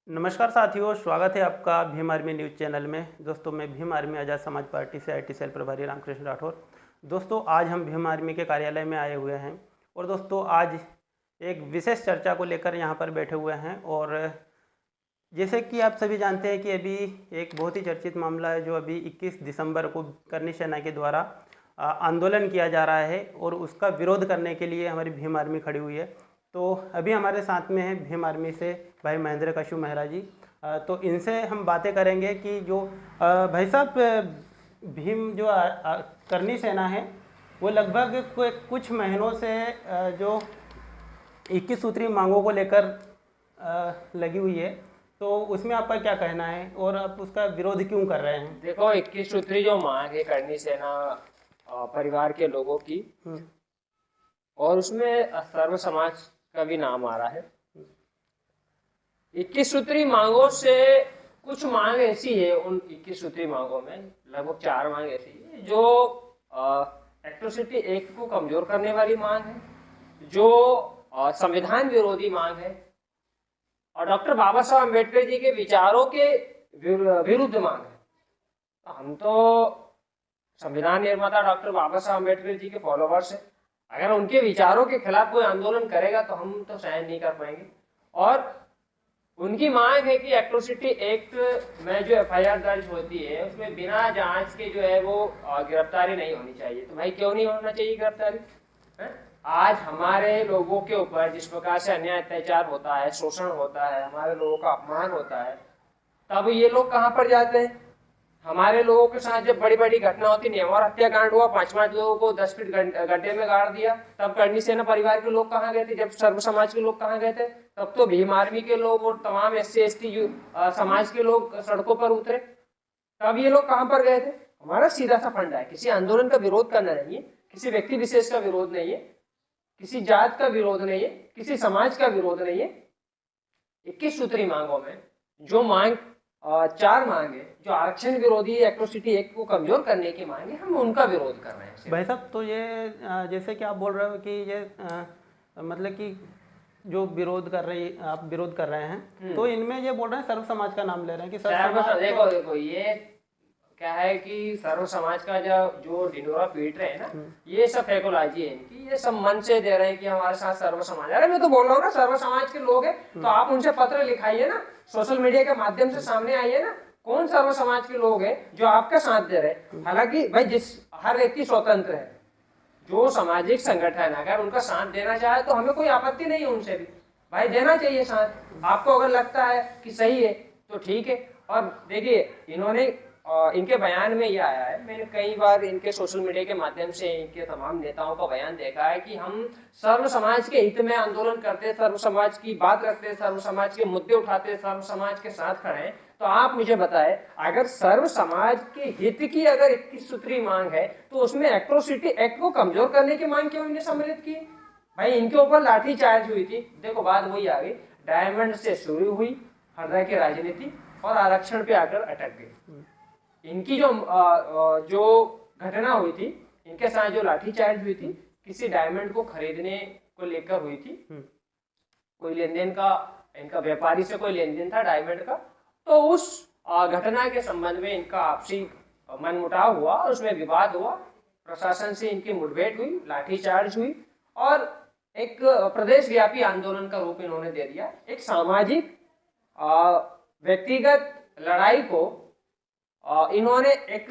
नमस्कार साथियों, स्वागत है आपका भीम आर्मी न्यूज़ चैनल में। दोस्तों, मैं भीम आर्मी आज़ाद समाज पार्टी से आईटी सेल प्रभारी रामकृष्ण राठौर। दोस्तों, आज हम भीम आर्मी के कार्यालय में आए हुए हैं और दोस्तों आज एक विशेष चर्चा को लेकर यहाँ पर बैठे हुए हैं। और जैसे कि आप सभी जानते हैं कि अभी एक बहुत ही चर्चित मामला है जो अभी 21 दिसंबर को करनी सेना के द्वारा आंदोलन किया जा रहा है और उसका विरोध करने के लिए हमारी भीम आर्मी खड़ी हुई है। तो अभी हमारे साथ में है भीम आर्मी से भाई महेंद्र कशु मेहरा जी। तो इनसे हम बातें करेंगे कि जो भाई साहब भीम जो करनी सेना है वो लगभग कुछ महीनों से जो 21 सूत्री मांगों को लेकर लगी हुई है। तो उसमें आपका क्या कहना है और आप उसका विरोध क्यों कर रहे हैं? देखो, 21 सूत्री जो मांग है करनी सेना परिवार के लोगों की, और उसमें सर्व समाज का भी नाम आ रहा है। 21 सूत्री मांगों से कुछ मांग ऐसी है, उन 21 सूत्री मांगों में लगभग 4 मांग ऐसी है जो एट्रोसिटी एक्ट को कमजोर करने वाली मांग है, जो संविधान विरोधी मांग है और डॉक्टर बाबा साहब अम्बेडकर जी के विचारों के विरुद्ध मांग है। तो हम तो संविधान निर्माता डॉक्टर बाबा साहब अम्बेडकर जी के फॉलोवर्स हैं। अगर उनके विचारों के खिलाफ कोई आंदोलन करेगा तो हम तो सहन नहीं कर पाएंगे। और उनकी मांग है कि एट्रोसिटी एक्ट में जो एफआईआर दर्ज होती है उसमें बिना जांच के जो है वो गिरफ्तारी नहीं होनी चाहिए। तो भाई क्यों नहीं होना चाहिए गिरफ्तारी? आज हमारे लोगों के ऊपर जिस प्रकार से अन्याय अत्याचार होता है, शोषण होता है, हमारे लोगों का अपमान होता है, तब ये लोग कहाँ पर जाते हैं? हमारे लोगों के साथ जब बड़ी बड़ी घटना होती, नेवार हत्याकांड हुआ, 5 लोगों को 10 फीट गड्ढे में गाड़ दिया, तब करनी सेना परिवार के लोग कहाँ गए थे? जब सर्व समाज के लोग कहाँ गए थे? तब तो भीम आर्मी के लोग और तमाम SC ST समाज के लोग सड़कों पर उतरे। तब ये लोग कहाँ पर गए थे? हमारा सीधा सा फंडा है, किसी आंदोलन का विरोध करना नहीं है, किसी व्यक्ति विशेष का विरोध नहीं है, किसी जात का विरोध नहीं है, किसी समाज का विरोध नहीं है। 21 सूत्री मांगों में जो मांग 4 मांगे जो आरक्षण विरोधी एट्रोसिटी एक्ट को कमजोर करने की मांगे, हम उनका विरोध कर रहे हैं। भाई साहब, तो ये जैसे कि आप बोल रहे हो कि ये मतलब कि जो विरोध कर रही आप विरोध कर रहे हैं, तो इनमें ये बोल रहे हैं सर्व समाज का नाम ले रहे हैं कि सर्व समाज। देखो ये क्या है कि सर्व समाज का जो ढिंडोरा पीट रहे हैं ना, ये सब फेकोलॉजी है इनकी। ये सब मन से दे रहे हैं कि हमारे साथ सर्व समाज। अरे मैं तो बोल रहा हूँ ना, सर्व समाज के लोग हैं तो आप उनसे पत्र लिखाइए ना, सोशल मीडिया के माध्यम से सामने आइए ना, कौन सर्व समाज के लोग हैं जो आपका साथ दे रहे हैं। हालांकि भाई हर व्यक्ति स्वतंत्र है, जो सामाजिक संगठन अगर उनका साथ देना चाहे तो हमें कोई आपत्ति नहीं है, उनसे भी भाई देना चाहिए साथ। आपको अगर लगता है कि सही है तो ठीक है। और देखिए, इन्होंने इनके बयान में ये आया है, मैंने कई बार इनके सोशल मीडिया के माध्यम से इनके तमाम नेताओं का बयान देखा है कि हम सर्व समाज के हित में आंदोलन करते, सर्व समाज की बात रखते, सर्व समाज के मुद्दे उठाते, सर्व समाज के साथ खड़े हैं। तो आप मुझे बताएं, अगर सर्व समाज के हित की अगर 21 सूत्री मांग है तो उसमें एट्रोसिटी एक्ट को कमजोर करने की मांग क्यों इन्हें सम्मिलित की? भाई इनके ऊपर लाठीचार्ज हुई थी। देखो, बात वही आ गई, डायमंड से शुरू हुई हृदय की राजनीति और आरक्षण पे आकर अटक गई। इनकी जो घटना हुई थी, इनके साथ जो लाठीचार्ज हुई थी, किसी डायमंड को खरीदने को लेकर हुई थी। कोई लेन देन का, इनका व्यापारी से कोई लेन देन था डायमंड का, तो उस घटना के संबंध में इनका आपसी मनमुटाव हुआ और उसमें विवाद हुआ, प्रशासन से इनकी मुठभेड़ हुई, लाठीचार्ज हुई और एक प्रदेश व्यापी आंदोलन का रूप इन्होंने दे दिया। एक सामाजिक व्यक्तिगत लड़ाई को इन्होंने एक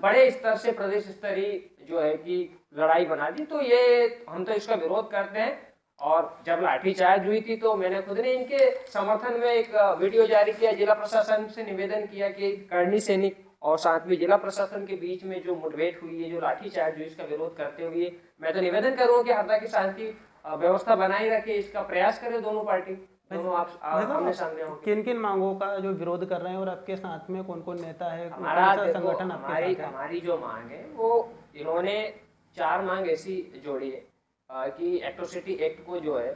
बड़े स्तर से प्रदेश स्तरीय जो है कि लड़ाई बना दी। तो ये हम तो इसका विरोध करते हैं। और जब लाठीचार्ज हुई थी तो मैंने खुद ने इनके समर्थन में एक वीडियो जारी किया, जिला प्रशासन से निवेदन किया कि करनी सैनिक और साथ में जिला प्रशासन के बीच में जो मुठभेड़ हुई है, जो लाठीचार्ज हुई, इसका विरोध करते हुए मैं तो निवेदन करूंगा कि हरदा की शांति व्यवस्था बनाई रखे, इसका प्रयास करें दोनों पार्टी, दोनों आप आमने सामने हो। किन किन मांगों का जो विरोध कर रहे हैं और आपके साथ में कौन कौन नेता है, संगठन? हमारी जो मांग है वो इन्होंने 4 मांग ऐसी जोड़ी है कि एट्रोसिटी एक्ट को जो है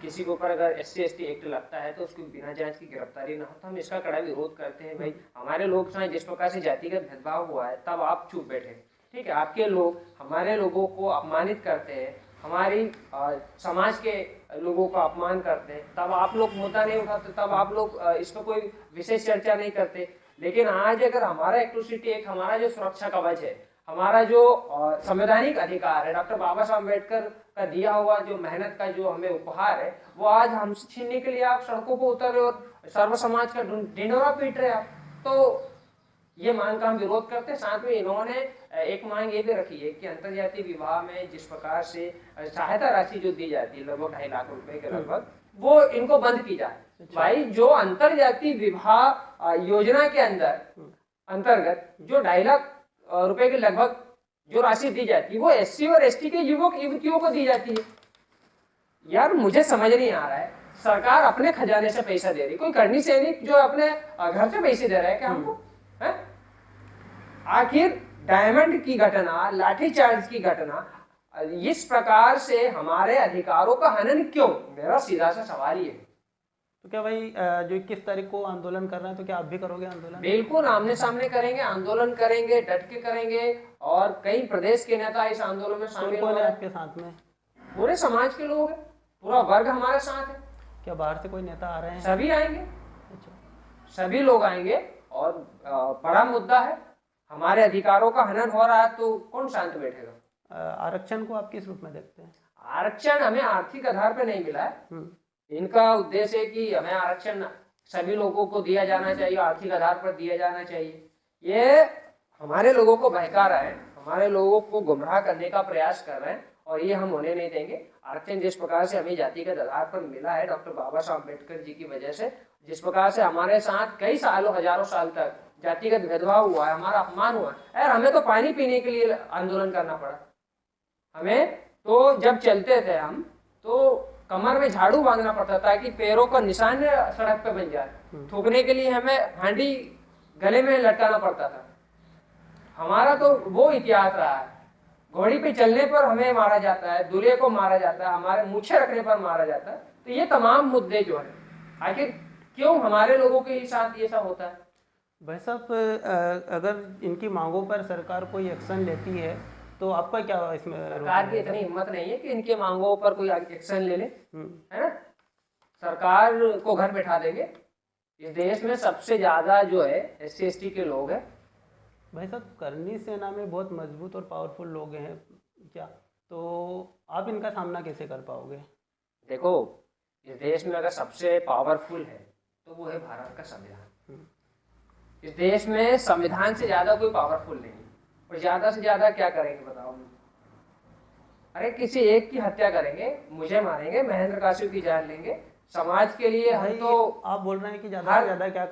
किसी के ऊपर अगर SC ST एक्ट लगता है तो उसको बिना जांच की गिरफ्तारी ना हो, तो हम इसका कड़ा विरोध करते हैं। भाई हमारे लोग साथ जिस प्रकार से जातिगत भेदभाव हुआ है, तब आप चुप बैठे, ठीक है? आपके लोग हमारे लोगों को अपमानित करते हैं, हमारी समाज के लोगों का अपमान करते हैं, तब आप लोग मुद्दा नहीं उठाते, तब आप लोग इस पर कोई विशेष चर्चा नहीं करते। लेकिन आज अगर हमारा इलेक्ट्रिसिटी एक्ट, हमारा जो सुरक्षा कवच है, हमारा जो संवैधानिक अधिकार है, डॉक्टर बाबा साहब अम्बेडकर का दिया हुआ जो मेहनत का जो हमें उपहार है, वो आज हमसे छीनने के लिए आप सड़कों पर उतर रहे और सर्व समाज का ढिंढोरा पीट रहे आप। तो ये मांग का हम विरोध करते हैं। साथ में इन्होंने एक मांग ये भी रखी है कि अंतरजातीय विवाह में जिस प्रकार से सहायता राशि जो दी जाती है लगभग 2.5 लाख रुपए के लगभग, वो इनको बंद की जाए। भाई जो अंतरजातीय विवाह योजना के अंतर्गत जो 2.5 लाख रुपए के लगभग जो राशि दी जाती है, वो SC और ST के युवक युवतियों को दी जाती है। यार मुझे समझ नहीं आ रहा है, सरकार अपने खजाने से पैसा दे रही, कोई करनी सैनिक जो अपने घर से पैसे दे रहा है क्या हमको? है? आखिर डायमंड की घटना, लाठीचार्ज की घटना, इस प्रकार से हमारे अधिकारों का हनन क्यों? मेरा सीधा सा सवाल ये। तो क्या भाई जो 21 तारीख को आंदोलन कर रहे हैं, तो क्या आप भी करोगे आंदोलन? बिल्कुल आमने सामने करेंगे, आंदोलन करेंगे, डट के करेंगे। और कई प्रदेश के नेता इस आंदोलन में शामिल हो रहे हैं। आपके साथ में पूरे समाज के लोग हैं, पूरा वर्ग हमारे साथ है। क्या बाहर से कोई नेता आ रहे हैं? सभी आएंगे। अच्छा। सभी लोग आएंगे। और बड़ा मुद्दा है, हमारे अधिकारों का हनन हो रहा है, तो कौन शांत बैठेगा? आरक्षण को आप किस रूप में देखते हैं? आरक्षण हमें आर्थिक आधार पर नहीं मिला है। इनका उद्देश्य है कि हमें आरक्षण सभी लोगों को दिया जाना चाहिए, आर्थिक आधार पर दिया जाना चाहिए। ये हमारे लोगों को बहका रहा है, हमारे लोगों को गुमराह करने का प्रयास कर रहे हैं, और ये हम होने नहीं देंगे। आरक्षण जिस प्रकार से हमें जातिगत आधार पर मिला है डॉक्टर बाबा साहब अम्बेडकर जी की वजह से, जिस प्रकार से हमारे साथ कई सालों, हजारों साल तक जातिगत भेदभाव हुआ है, हमारा अपमान हुआ है। यार हमें तो पानी पीने के लिए आंदोलन करना पड़ा। हमें तो जब चलते थे हम, तो कमर में झाड़ू बांधना पड़ता था कि पैरों का निशान सड़क पे बन जाए। थूकने के लिए हमें हांडी गले में लटकाना पड़ता था। हमारा तो वो इतिहास रहा है। घोड़ी पे चलने पर हमें मारा जाता है, दूल्हे को मारा जाता है, हमारे मूछे रखने पर मारा जाता है। तो ये तमाम मुद्दे जो है, आखिर क्यों हमारे लोगों के साथ ये सब होता है? भाई साहब, अगर इनकी मांगों पर सरकार कोई एक्शन लेती है तो आपका क्या इसमें? सरकार की इतनी हिम्मत नहीं है कि इनके मांगों पर कोई एक्शन ले ले, है ना? सरकार को घर बैठा देंगे। इस देश में सबसे ज्यादा जो है SC ST के लोग हैं। भाई साहब, करनी सेना में बहुत मजबूत और पावरफुल लोग हैं क्या, तो आप इनका सामना कैसे कर पाओगे? देखो, इस देश में अगर सबसे पावरफुल है तो वो है भारत का संविधान। इस देश में संविधान से ज्यादा कोई पावरफुल नहीं। और ज्यादा से ज्यादा क्या करेंगे बताओ? अरे किसी एक की हत्या करेंगे, मुझे मारेंगे, महेंद्र काश्यप की जान लेंगे, समाज के लिए हम तो। आप बोल रहे हैं कि ज्यादा से ज्यादा क्या